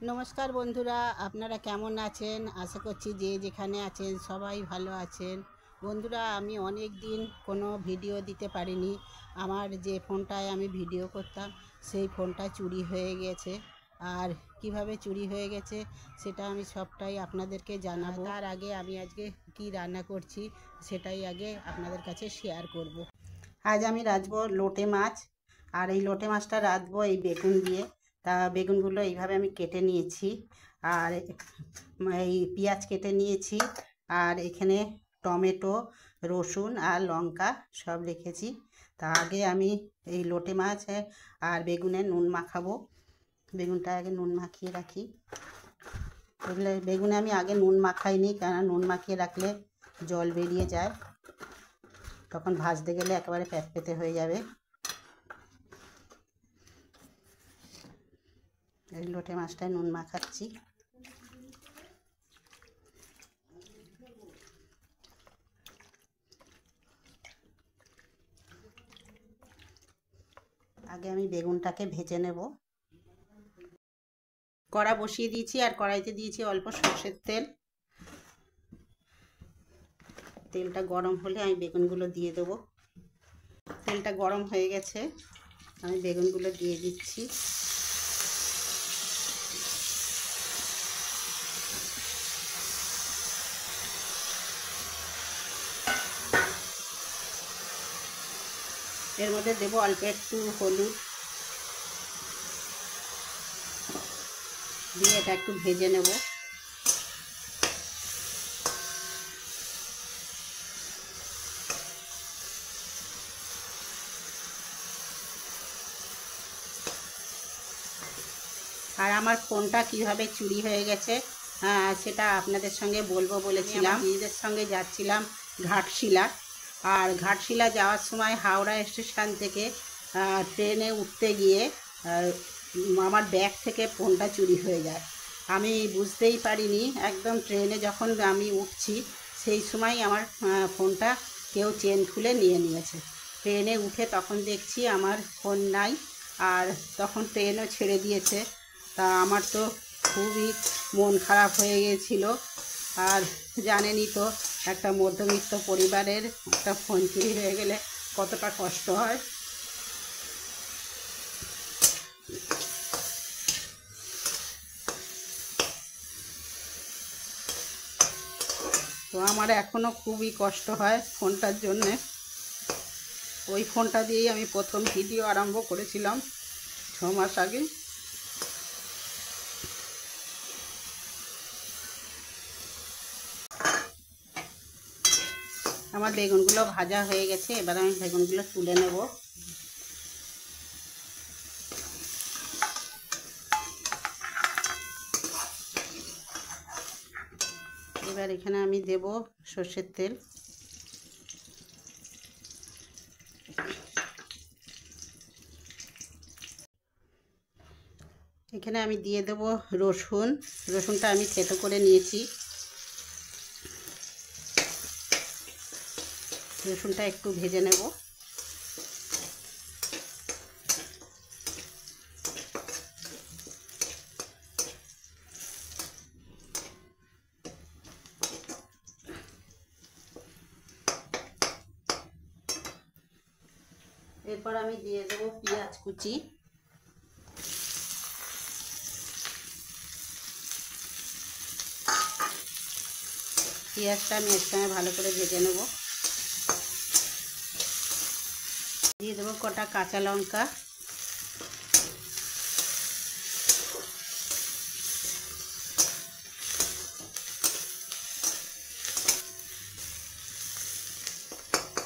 নমস্কার বন্ধুরা, আপনারা কেমন আছেন? আশা করছি যে যেখানে আছেন সবাই ভালো আছেন। বন্ধুরা, আমি অনেক দিন কোনো ভিডিও দিতে পারিনি। আমার যে ফোনটায় আমি ভিডিও করতাম সেই ফোনটা চুরি হয়ে গেছে। আর কিভাবে চুরি হয়ে গেছে সেটা আমি সবটাই আপনাদেরকে জানাবো। তার আগে আমি আজকে কি রান্না করছি সেটাই আগে আপনাদের কাছে শেয়ার করব। আজ আমি রাঁধবো লোটে মাছ। আর এই লোটে মাছটা রাঁধবো এই বেগুন দিয়ে। তা বেগুনগুলো এইভাবে আমি কেটে নিয়েছি। আর এই পেঁয়াজ কেটে নিয়েছি। আর এখানে টমেটো, রসুন আর লঙ্কা সব রেখেছি। তা আগে আমি এই লোটে মাছ আর বেগুনে নুন মাখাবো। বেগুনটা আগে নুন মাখিয়ে রাখি। এগুলো বেগুনে আমি আগে নুন মাখাইনি, কেননা নুন মাখিয়ে রাখলে জল বেরিয়ে যায়, তখন ভাজতে গেলে একেবারে প্যাতপ্যাতে হয়ে যাবে। এই লোটে মাছটায় নুন মাখাচ্ছি। আগে আমি বেগুনটাকে ভেজে নেব। কড়া বসিয়ে দিয়েছি আর কড়াইতে দিয়েছি অল্প সরষের তেল। তেলটা গরম হলে আমি বেগুনগুলো দিয়ে দেবো। তেলটা গরম হয়ে গেছে, আমি বেগুনগুলো দিয়ে দিচ্ছি। এর মধ্যে দেবো অল্প একটু হলুদ, দিয়ে এটা একটু ভেজে নেব। আর আমার ফোনটা কিভাবে চুরি হয়ে গেছে সেটা আপনাদের সঙ্গে বলবো বলেছিলাম। দিদিদের সঙ্গে যাচ্ছিলাম ঘাটশিলা। আর ঘাটশিলা যাওয়ার সময় হাওড়া স্টেশন থেকে ট্রেনে উঠতে গিয়ে আমার ব্যাগ থেকে ফোনটা চুরি হয়ে যায়। আমি বুঝতেই পারিনি, একদম ট্রেনে যখন আমি উঠছি সেই সময় আমার ফোনটা কেউ চেন খুলে নিয়ে নিয়েছে। ট্রেনে উঠে তখন দেখছি আমার ফোন নাই, আর তখন ট্রেনও ছেড়ে দিয়েছে। তা আমার তো খুবই মন খারাপ হয়ে গিয়েছিল। আর জানেনই তো, একটা মধ্যবিত্ত পরিবারের একটা ফোন চুরি হয়ে গেলে কতটা কষ্ট হয়। তো আমার এখনও খুবই কষ্ট হয় ফোনটার জন্যে। ওই ফোনটা দিয়েই আমি প্রথম ভিডিও আরম্ভ করেছিলাম 6 মাস আগে। আমার বেগুনগুলো ভাজা হয়ে গেছে, এবার আমি বেগুনগুলো তুলে নেব। এবার এখানে আমি দেব সর্ষের তেল। এখানে আমি দিয়ে দেব রসুন। রসুনটা আমি থেতো করে নিয়েছি। রসুনটা একটু ভেজে নেব। এরপর আমি দিয়ে দেব পেঁয়াজ কুচি। পেঁয়াজটা আমি এর সঙ্গে ভালো করে ভেজে নেব। দিয়ে দেবো কটা কাঁচা লঙ্কা।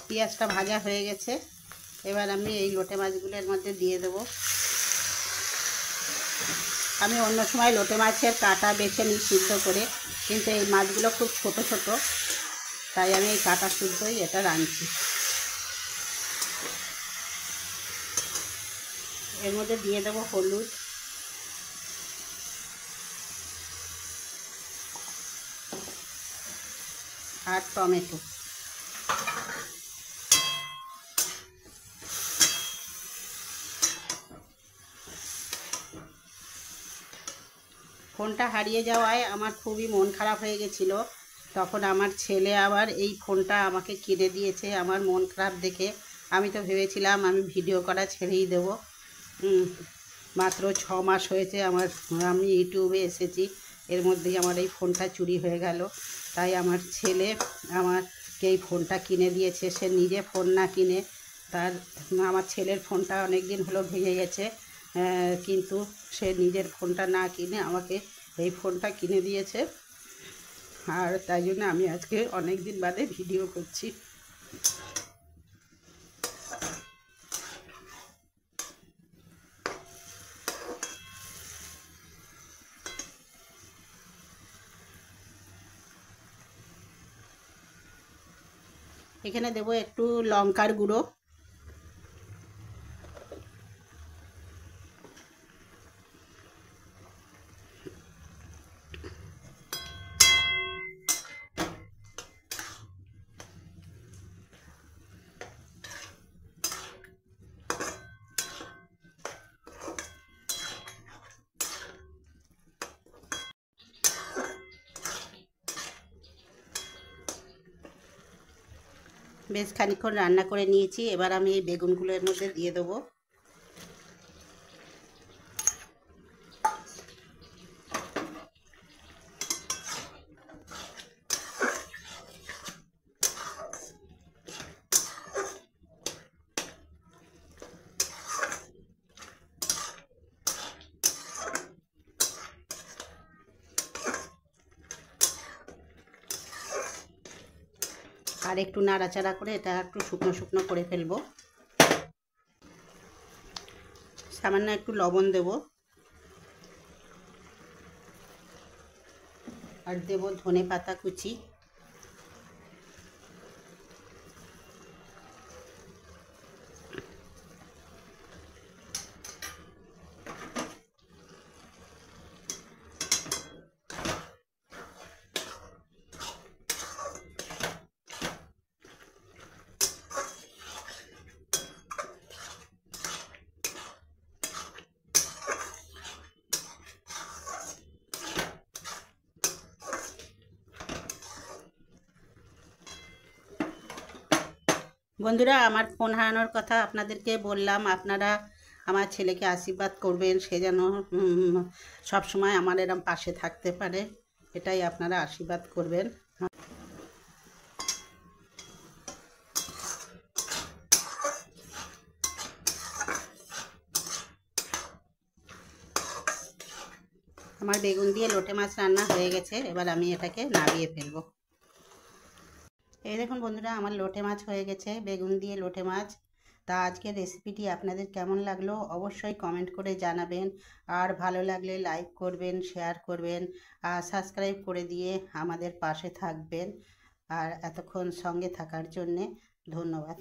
পেঁয়াজটা ভাজা হয়ে গেছে, এবার আমি এই লোটে মাছগুলোর মধ্যে দিয়ে দেবো। আমি অন্য সময় লোটে মাছের কাঁটা বেছে নিই সিদ্ধ করে, কিন্তু এই মাছগুলো খুব ছোট ছোট, তাই আমি এই কাঁটা শুদ্ধই এটা রাঁধছি। এর মধ্যে দিয়ে দেবো হলুদ, আর টমেটো। ফোনটা হারিয়ে যাওয়ায় আমার খুবই মন খারাপ হয়ে গেছিলো। তখন আমার ছেলে আবার এই ফোনটা আমাকে কিনে দিয়েছে। আমার মন খারাপ দেখে আমি তো ভেবেছিলাম আমি ভিডিও করা ছেড়েই দেবো। মাত্র 6 মাস হয়েছে আমি ইউটিউবে এসেছি, এর মধ্যেই আমার এই ফোনটা চুরি হয়ে গেল। তাই আমার ছেলে আমাকে এই ফোনটা কিনে দিয়েছে। সে নিজে ফোন না কিনে আমার ছেলের ফোনটা অনেক দিন হলো ভেঙে গেছে, কিন্তু সে নিজের ফোনটা না কিনে আমাকে এই ফোনটা কিনে দিয়েছে। আর তাই জন্য আমি আজকে অনেক দিন বাদে ভিডিও করছি। এখানে দেবো একটু লঙ্কার গুঁড়ো, বেশ খানিকক্ষণ রান্না করে নিয়েছি। এবার আমি এই বেগুনগুলো এর মধ্যে দিয়ে দেবো। আর একটু নাড়াচাড়া করে এটা একটু শুকনো শুকনো করে ফেলবো। সামান্য একটু লবণ দেব, আর দেব ধনে পাতা কুচি। বন্ধুরা, আমার ফোন হারানোর কথা আপনাদেরকে বললাম। আপনারা আমার ছেলেকে আশীর্বাদ করবেন, সে যেন সব সময় আমার এরম পাশে থাকতে পারে, এটাই আপনারা আশীর্বাদ করবেন। আমার বেগুন দিয়ে লোটে মাছ রান্না হয়ে গেছে। এবার আমি এটাকে নামিয়ে ফেলবো। এই দেখুন বন্ধুরা, আমার লোটে মাছ হয়ে গেছে, বেগুন দিয়ে লোটে মাছ। তা আজকের রেসিপিটি আপনাদের কেমন লাগলো অবশ্যই কমেন্ট করে জানাবেন। আর ভালো লাগলে লাইক করবেন, শেয়ার করবেন, আর সাবস্ক্রাইব করে দিয়ে আমাদের পাশে থাকবেন। আর এতক্ষণ সঙ্গে থাকার জন্যে ধন্যবাদ।